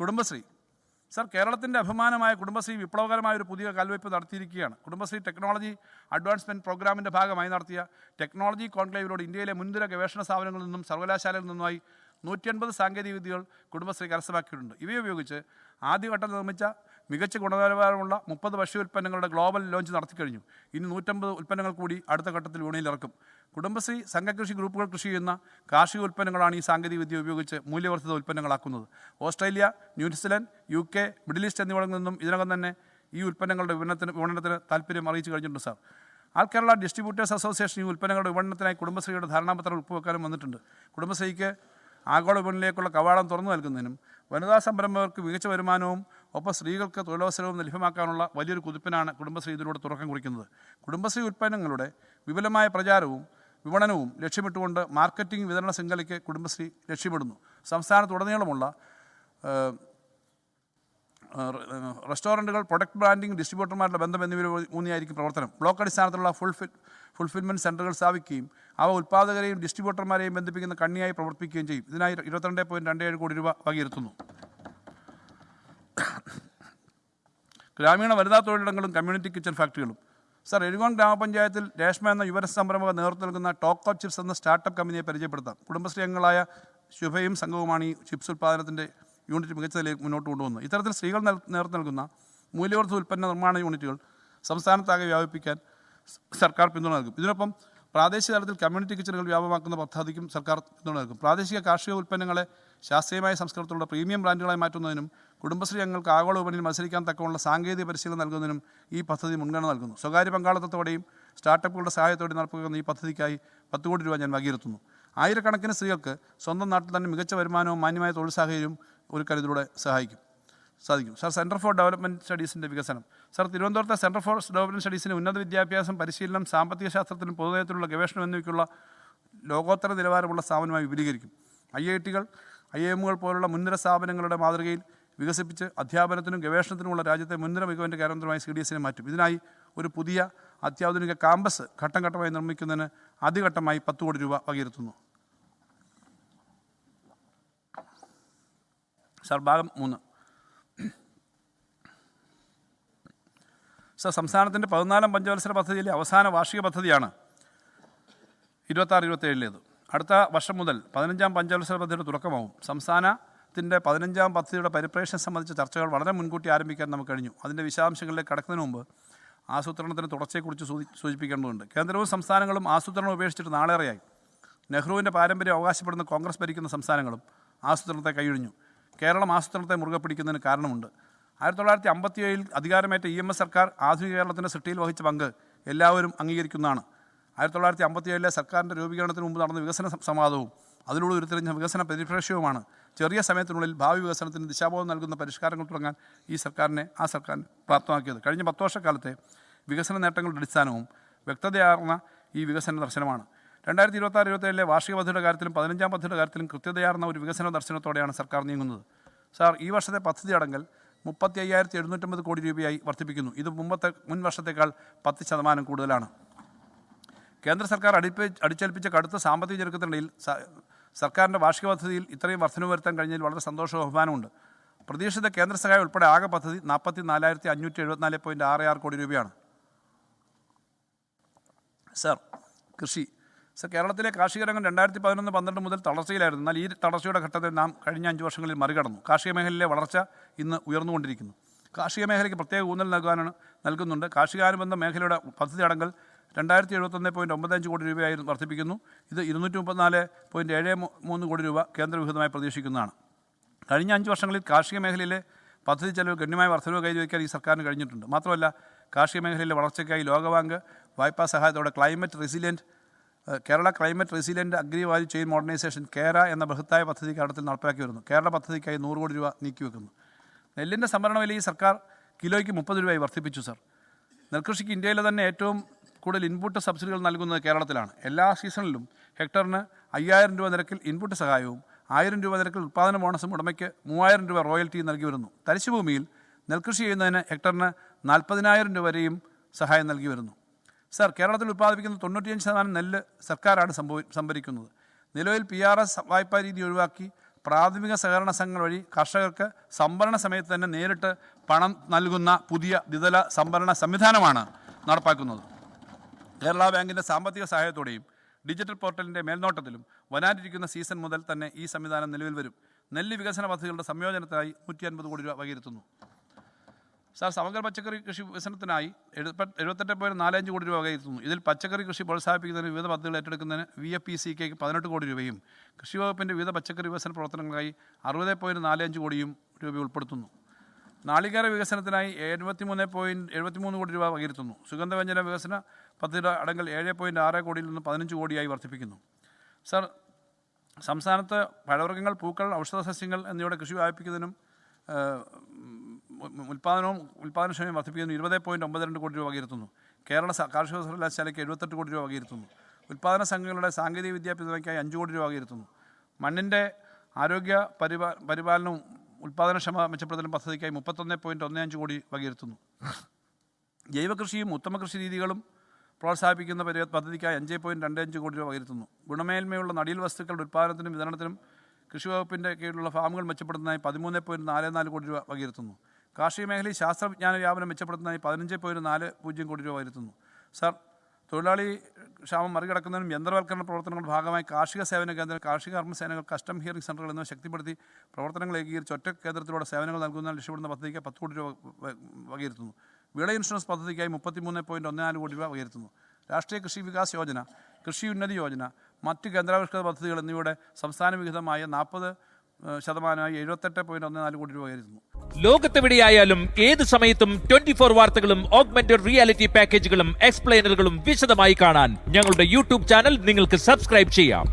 Kudumbashree. Sir, കേരളത്തിൻ്റെ അഭിമാനമായ കുടുംബശ്രീ വിപ്ലവകരമായ ഒരു പുതിയ കൽവയ്പ് നടത്തിയിരിക്കുകയാണ്. കുടുംബശ്രീ ടെക്നോളജി അഡ്വാൻസ്മെൻറ്റ് പ്രോഗ്രാമിൻ്റെ ഭാഗമായി നടത്തിയ ടെക്നോളജി കോൺക്ലേവിലൂടെ ഇന്ത്യയിലെ മുൻനിര ഗവേഷണ സ്ഥാപനങ്ങളിൽ നിന്നും സർവകലാശാലയിൽ നിന്നുമായി 150 സാങ്കേതിക വിദ്യകൾ കുടുംബശ്രീ കരസ്ഥമാക്കിയിട്ടുണ്ട്. ഇവയുപയോഗിച്ച് ആദ്യഘട്ടത്തിൽ നിർമ്മിച്ച മികച്ച ഗുണനിലവാരമുള്ള 30 ഭക്ഷ്യ ഉൽപ്പന്നങ്ങളുടെ ഗ്ലോബൽ ലോഞ്ച് നടത്തിക്കഴിഞ്ഞു. ഇനി 150 ഉൽപ്പന്നങ്ങൾ കൂടി അടുത്ത ഘട്ടത്തിൽ വിപണിയിലിറക്കും. കുടുംബശ്രീ സംഘകൃഷി ഗ്രൂപ്പുകൾ കൃഷി ചെയ്യുന്ന കാർഷിക ഉൽപ്പന്നങ്ങളാണ് ഈ സാങ്കേതിക വിദ്യ ഉപയോഗിച്ച് മൂല്യവർദ്ധിത ഉൽപ്പന്നങ്ങളാക്കുന്നത്. Australia, New Zealand, UK, Middle East എന്നിവിടങ്ങളിൽ നിന്നും ഇതിനകം തന്നെ ഈ ഉൽപ്പന്നങ്ങളുടെ വിപണനത്തിന് താല്പര്യം അറിയിച്ചു കഴിഞ്ഞിട്ടുണ്ട്. സാർ, ആൾ കേരള ഡിസ്ട്രിബ്യൂട്ടേഴ്സ് അസോസിയേഷൻ ഈ ഉൽപ്പന്നങ്ങളുടെ വിപണനത്തിനായി കുടുംബശ്രീയുടെ ധാരണാപത്രം ഒപ്പുവെക്കാനും വന്നിട്ടുണ്ട്. കുടുംബശ്രീക്ക് ആഗോള വിപണിയിലേക്കുള്ള കവാടം തുറന്നു നൽകുന്നതിനും വനിതാ സംരംഭകർക്ക് മികച്ച വരുമാനവും ഒപ്പം സ്ത്രീകൾക്ക് തൊഴിലവസരവും ലഭ്യമാക്കാനുള്ള വലിയൊരു കുതിപ്പിനാണ് കുടുംബശ്രീ ഇതിലൂടെ തുടക്കം കുറിക്കുന്നത്. കുടുംബശ്രീ ഉൽപ്പന്നങ്ങളുടെ വിപുലമായ പ്രചാരവും വിപണനവും ലക്ഷ്യമിട്ടുകൊണ്ട് മാർക്കറ്റിംഗ് വിതരണ ശൃംഖലയ്ക്ക് കുടുംബശ്രീ ലക്ഷ്യമിടുന്നു. സംസ്ഥാനത്തുടനീളമുള്ള റെസ്റ്റോറൻറ്റുകൾ, പ്രൊഡക്റ്റ് ബ്രാൻഡിംഗ്, ഡിസ്ട്രിബ്യൂട്ടർമാരുടെ ബന്ധം എന്നിവ ഊന്നിയായിരിക്കും പ്രവർത്തനം. ബ്ലോക്ക് അടിസ്ഥാനത്തിലുള്ള ഫുൾഫിൽമെൻറ്റ് സെൻ്ററുകൾ സ്ഥാപിക്കുകയും അവ ഉൽപ്പാദകരെയും ഡിസ്ട്രിബ്യൂട്ടർമാരെയും ബന്ധിപ്പിക്കുന്ന കണ്ണിയായി പ്രവർത്തിക്കുകയും ചെയ്യും. ഇതിനായി 22.27 കോടി രൂപ വകയിരുത്തുന്നു. ഗ്രാമീണ വനിതാ തൊഴിലിടങ്ങളും കമ്മ്യൂണിറ്റി കിച്ചൺ ഫാക്ടറികളും. സർ, എഴുകോൺ ഗ്രാമപഞ്ചായത്തിൽ രേഷ്മ എന്ന യുവ സംരംഭക നേതൃത്വം നൽകുന്ന ടോക്ക് ഓഫ് ചിപ്സ് എന്ന സ്റ്റാർട്ടപ്പ് കമ്പനിയെ പരിചയപ്പെടുത്താം. കുടുംബശ്രീ അംഗങ്ങളായ ശുഭയും സംഘവുമാണ് ഈ ചിപ്സ് ഉൽപ്പാദനത്തിൻ്റെ യൂണിറ്റ് മികച്ച നിലയിൽ മുന്നോട്ട് കൊണ്ടുവന്നത്. ഇത്തരത്തിൽ സ്ത്രീകൾ നേതൃത്വം നൽകുന്ന മൂല്യവർദ്ധിത ഉൽപ്പന്ന നിർമ്മാണ യൂണിറ്റുകൾ സംസ്ഥാനത്താകെ വ്യാപിപ്പിക്കാൻ സർക്കാർ പിന്തുണ നൽകും. ഇതിനൊപ്പം പ്രാദേശിക തലത്തിൽ കമ്മ്യൂണിറ്റി കിച്ചണുകൾ വ്യാപകമാക്കുന്ന പദ്ധതിക്കും സർക്കാർ പിന്തുണ നൽകും. പ്രാദേശിക കാർഷിക ഉൽപ്പന്നങ്ങളെ ശാസ്ത്രീയമായ സംസ്കൃതത്തിലുള്ള പ്രീമിയം ബ്രാൻഡുകളായി മാറ്റുന്നതിനും കുടുംബശ്രീ അംഗങ്ങൾക്ക് ആഗോള വിപണിയിൽ മത്സരിക്കാൻ തക്കമുള്ള സാങ്കേതിക പരിശീലനം നൽകുന്നതിനും ഈ പദ്ധതി മുൻഗണന നൽകുന്നു. സ്വകാര്യ പങ്കാളിത്തത്തോടെയും സ്റ്റാർട്ടപ്പുകളുടെ സഹായത്തോടെയും നടപ്പിലാക്കുന്ന ഈ പദ്ധതിക്കായി 10 കോടി രൂപ ഞാൻ വകയിരുത്തുന്നു. ആയിരക്കണക്കിന് സ്ത്രീകൾക്ക് സ്വന്തം നാട്ടിൽ തന്നെ മികച്ച വരുമാനവും മാന്യമായ തൊഴിൽ സാഹചര്യവും ഒരുക്കാൻ ഇതിലൂടെ സാധിക്കും. സർ, സെൻറ്റർ ഫോർ ഡെവലപ്മെൻറ്റ് സ്റ്റഡീസിൻ്റെ വികസനം. സർ, തിരുവനന്തപുരത്തെ സെൻറ്റർ ഫോർ ഡെവലപ്മെൻറ്റ് സ്റ്റഡീസിന് ഉന്നത വിദ്യാഭ്യാസം, പരിശീലനം, സാമ്പത്തിക ശാസ്ത്രത്തിനും പൊതുനയത്തിലുള്ള ഗവേഷണം എന്നിവയ്ക്കുള്ള ലോകോത്തര നിലവാരമുള്ള സ്ഥാപനമായി വിപുലീകരിക്കും. IITകൾ, IIMകൾ പോലുള്ള മുൻനിര സ്ഥാപനങ്ങളുടെ മാതൃകയിൽ വികസിപ്പിച്ച് അധ്യാപനത്തിനും ഗവേഷണത്തിനുമുള്ള രാജ്യത്തെ മുൻനിര മികവിൻ്റെ കേന്ദ്രമായി CDSനെ മാറ്റും. ഇതിനായി ഒരു പുതിയ അത്യാധുനിക കാമ്പസ് ഘട്ടം ഘട്ടമായി നിർമ്മിക്കുന്നതിന് ആദ്യഘട്ടമായി 10 കോടി രൂപ വകയിരുത്തുന്നു. സർ, ഭാഗം 3. സർ, സംസ്ഥാനത്തിൻ്റെ 14ാം പഞ്ചവത്സര പദ്ധതിയിലെ അവസാന വാർഷിക പദ്ധതിയാണ് 26-27 അടുത്ത വർഷം മുതൽ 15ാം പഞ്ചവത്സര പദ്ധതിയുടെ തുടക്കമാവും. സംസ്ഥാനത്തിൻ്റെ 15ാം പദ്ധതിയുടെ പരിപ്രേക്ഷണം സംബന്ധിച്ച ചർച്ചകൾ വളരെ മുൻകൂട്ടി ആരംഭിക്കാൻ നമുക്ക് കഴിഞ്ഞു. അതിൻ്റെ വിശദാംശങ്ങളിലേക്ക് കടക്കുന്നതിന് മുമ്പ് ആസൂത്രണത്തിന് തുടർച്ചയെക്കുറിച്ച് സൂചിപ്പിക്കേണ്ടതുണ്ട്. കേന്ദ്രവും സംസ്ഥാനങ്ങളും ആസൂത്രണം ഉപേക്ഷിച്ചിട്ട് നാളേറെയായി. നെഹ്റുവിൻ്റെ പാരമ്പര്യം അവകാശപ്പെടുന്ന കോൺഗ്രസ് ഭരിക്കുന്ന സംസ്ഥാനങ്ങളും ആസൂത്രണത്തെ കൈയൊഴിഞ്ഞു. കേരളം ആസൂത്രണത്തെ മുറുകെ പിടിക്കുന്നതിന് കാരണമുണ്ട്. 1957 അധികാരമേറ്റ EMS സർക്കാർ ആധുനിക കേരളത്തിൻ്റെ സൃഷ്ടിയിൽ വഹിച്ച പങ്ക് എല്ലാവരും അംഗീകരിക്കുന്നതാണ്. 1957 സർക്കാരിൻ്റെ രൂപീകരണത്തിന് മുമ്പ് നടന്ന വികസന സംവാദവും അതിലൂടെ ഉരുത്തിരിഞ്ഞ വികസന പരിപ്രേക്ഷ്യവുമാണ് ചെറിയ സമയത്തിനുള്ളിൽ ഭാവി വികസനത്തിന് ദിശാബോധം നൽകുന്ന പരിഷ്കാരങ്ങൾ തുടങ്ങാൻ ആ സർക്കാരിനെ പ്രാപ്തമാക്കിയത്. കഴിഞ്ഞ 10 വർഷക്കാലത്തെ വികസന നേട്ടങ്ങളുടെ അടിസ്ഥാനവും വ്യക്തതയാർന്ന ഈ വികസന ദർശനമാണ്. 2026-27 വാർഷിക പദ്ധതിയുടെ കാര്യത്തിലും 15ാം പദ്ധതിയുടെ കാര്യത്തിലും കൃത്യതയാർന്ന ഒരു വികസന ദർശനത്തോടെയാണ് സർക്കാർ നീങ്ങുന്നത്. സാർ, ഈ വർഷത്തെ പദ്ധതി അടങ്കൽ 35,750 കോടി രൂപയായി വർദ്ധിപ്പിക്കുന്നു. ഇത് മുൻ വർഷത്തേക്കാൾ 10% കൂടുതലാണ്. കേന്ദ്ര സർക്കാർ അടിച്ചേൽപ്പിച്ച കടുത്ത സാമ്പത്തിക ഞെരുക്കത്തിനിടയിൽ സർക്കാരിൻ്റെ വാർഷിക പദ്ധതിയിൽ ഇത്രയും വർധനവ് വരുത്താൻ കഴിഞ്ഞതിൽ വളരെ സന്തോഷവും ബഹുമാനമുണ്ട്. പ്രതീക്ഷിത കേന്ദ്ര സഹായം ഉൾപ്പെടെ ആകെ പദ്ധതി 44,574.66 കോടി രൂപയാണ്. സർ, കൃഷി. സർ, കേരളത്തിലെ കാർഷിക രംഗം 2011-12 മുതൽ തളർച്ചയിലായിരുന്നു. എന്നാൽ ഈ തളർച്ചയുടെ ഘട്ടത്തെ നാം കഴിഞ്ഞ 5 വർഷങ്ങളിൽ മറികടന്നു. കാർഷിക മേഖലയിലെ വളർച്ച ഇന്ന് ഉയർന്നുകൊണ്ടിരിക്കുന്നു. കാർഷിക മേഖലയ്ക്ക് പ്രത്യേക ഊന്നൽ നൽകുന്നുണ്ട്. കാർഷികാനുബന്ധ മേഖലയുടെ പദ്ധതി അടങ്കൽ 2071.95 കോടി രൂപയായി വർദ്ധിപ്പിക്കുന്നു. ഇത് 234.73 കോടി രൂപ കേന്ദ്രവിഹിതമായി പ്രതീക്ഷിക്കുന്നതാണ്. കഴിഞ്ഞ 5 വർഷങ്ങളിൽ കാർഷിക മേഖലയിലെ പദ്ധതി ചെലവ് ഗണ്യമായ വർധനവ് കൈവരിക്കാൻ ഈ സർക്കാരിന് കഴിഞ്ഞിട്ടുണ്ട്. മാത്രമല്ല, കാർഷിക മേഖലയിലെ വളർച്ചയ്ക്കായി ലോകബാങ്ക് വായ്പാ സഹായത്തോടെ Kerala climate resilient agri value chain modernization KERA എന്ന ബൃഹത്തായ പദ്ധതി കേരളത്തിൽ നടപ്പിലാക്കി വരുന്നു. കേരള പദ്ധതിക്കായി 100 കോടി രൂപ നീക്കിവെക്കുന്നു. നെല്ലിൻ്റെ സംഭരണ വില ഈ സർക്കാർ കിലോയ്ക്ക് 30 രൂപയായി വർദ്ധിപ്പിച്ചു. സർ, നെൽകൃഷിക്ക് ഇന്ത്യയിലെ തന്നെ ഏറ്റവും കൂടുതൽ ഇൻപുട്ട് സബ്സിഡികൾ നൽകുന്നത് കേരളത്തിലാണ്. എല്ലാ സീസണിലും ഹെക്ടറിന് 5,000 രൂപ നിരക്കിൽ ഇൻപുട്ട് സഹായവും 1,000 രൂപ നിരക്കിൽ ഉൽപ്പാദന ബോണസും ഉടമയ്ക്ക് 3,000 രൂപ റോയൽറ്റിയും നൽകി വരുന്നു. തരിശുഭൂമിയിൽ നെൽകൃഷി ചെയ്യുന്നതിന് ഹെക്ടറിന് 40,000 രൂപ വരെയും സഹായം നൽകി വരുന്നു. സർ, കേരളത്തിൽ ഉൽപ്പാദിപ്പിക്കുന്ന 95% നെല്ല് സർക്കാരാണ് സംഭരിക്കുന്നത്. നിലവിൽ PRS വായ്പാ രീതി ഒഴിവാക്കി പ്രാഥമിക സഹകരണ സംഘങ്ങൾ വഴി കർഷകർക്ക് സംഭരണ സമയത്ത് തന്നെ നേരിട്ട് പണം നൽകുന്ന പുതിയ ദ്വിതല സംഭരണ സംവിധാനമാണ് നടപ്പാക്കുന്നത്. കേരള ബാങ്കിൻ്റെ സാമ്പത്തിക സഹായത്തോടെയും ഡിജിറ്റൽ പോർട്ടലിൻ്റെ മേൽനോട്ടത്തിലും വരാനിരിക്കുന്ന സീസൺ മുതൽ തന്നെ ഈ സംവിധാനം നിലവിൽ വരും. നെല്ല് വികസന പദ്ധതികളുടെ സംയോജനത്തിനായി 150 കോടി രൂപ വകയിരുത്തുന്നു. സാർ, സമഗ്ര പച്ചക്കറി കൃഷി വികസനത്തിനായി 78.45 കോടി രൂപ വകയിരുത്തുന്നു. ഇതിൽ പച്ചക്കറി കൃഷി പ്രോത്സാഹിപ്പിക്കുന്നതിന് വിവിധ പദ്ധതികൾ ഏറ്റെടുക്കുന്നതിന് VFPCക്ക് 18 കോടി രൂപയും കൃഷി വകുപ്പിൻ്റെ വിവിധ പച്ചക്കറി വികസന പ്രവർത്തനങ്ങൾക്കായി 60.45 കോടിയും രൂപ ഉൾപ്പെടുത്തുന്നു. നാളികേര വികസനത്തിനായി 73 കോടി രൂപ വകയിരുത്തുന്നു. സുഗന്ധവ്യഞ്ജന വികസന പദ്ധതിയുടെ അടങ്കൽ 7.6 കോടിയിൽ നിന്ന് 15 കോടിയായി വർദ്ധിപ്പിക്കുന്നു. സാർ, സംസ്ഥാനത്ത് പഴവർഗ്ഗങ്ങൾ, പൂക്കൾ, ഔഷധസസ്യങ്ങൾ എന്നിവയുടെ കൃഷി വ്യാപിപ്പിക്കുന്നതിനും ഉൽപ്പാദനക്ഷമതയും വർദ്ധിപ്പിക്കുന്നതിനും 20.92 കോടി രൂപ വകയിരുത്തുന്നു. കേരള കാർഷിക സർവകലാശാലയ്ക്ക് 78 കോടി രൂപ വകയിരുത്തുന്നു. ഉൽപ്പാദന സംഘങ്ങളുടെ സാങ്കേതിക വിദ്യാഭ്യാസത്തിനായി 5 കോടി രൂപ വകയിരുത്തുന്നു. മണ്ണിൻ്റെ ആരോഗ്യ പരിപാലനവും ഉൽപ്പാദനക്ഷമത മെച്ചപ്പെടുത്തലും പദ്ധതിക്കായി 31.15 കോടി വകയിരുത്തുന്നു. ജൈവകൃഷിയും ഉത്തമ കൃഷി രീതികളും പ്രോത്സാഹിപ്പിക്കുന്ന പദ്ധതിക്കായി 5.25 കോടി രൂപ വകയിരുത്തുന്നു. ഗുണമേന്മയുള്ള നടീൽ വസ്തുക്കളുടെ ഉൽപ്പാദനത്തിനും വിതരണത്തിനും കൃഷി വകുപ്പിൻ്റെ കീഴിലുള്ള ഫാമുകൾ മെച്ചപ്പെടുത്തുന്നതിനായി 13.44 കോടി രൂപ വകയിരുത്തുന്നു. കാർഷിക മേഖലയിൽ ശാസ്ത്രവിജ്ഞാന വ്യാപനം മെച്ചപ്പെടുത്തുന്നതിനായി 15.40 കോടി രൂപ വകയിരുത്തുന്നു. സാർ, തൊഴിലാളി ക്ഷാമം മറികടക്കുന്നതിനും യന്ത്രവൽക്കരണ പ്രവർത്തനങ്ങളുടെ ഭാഗമായി കാർഷിക സേവന കേന്ദ്രം, കാർഷിക കർമ്മസേനകൾ, കസ്റ്റം ഹിയറിംഗ് സെൻ്ററുകൾ എന്നിവ ശക്തിപ്പെടുത്തി പ്രവർത്തനങ്ങൾ ഏകീകരിച്ച് ഒറ്റ കേന്ദ്രത്തിലൂടെ സേവനങ്ങൾ നൽകുന്നതിന് ലക്ഷ്യപ്പെടുന്ന പദ്ധതിക്ക് 10 കോടി രൂപ വകയിരുത്തുന്നു. വിള ഇൻഷുറൻസ് പദ്ധതിക്കായി 33.14 കോടി രൂപ വകയിരുത്തുന്നു. രാഷ്ട്രീയ കൃഷി വികാസ് യോജന, കൃഷി ഉന്നതി യോജന, മറ്റ് കേന്ദ്രാവിഷ്കൃത പദ്ധതികൾ എന്നിവയുടെ സംസ്ഥാന വിഹിതമായ 40% 78.14 കോടി രൂപ വകയിരുത്തുന്നു. ലോകത്തെവിടെയായാലും ഏത് സമയത്തും 24 വാർത്തകളും ഓഗ്മെന്റഡ് റിയാലിറ്റി പാക്കേജുകളും എക്സ്പ്ലെയിനറുകളും വിശദമായി കാണാൻ ഞങ്ങളുടെ യൂട്യൂബ് ചാനൽ നിങ്ങൾക്ക് സബ്സ്ക്രൈബ് ചെയ്യാം.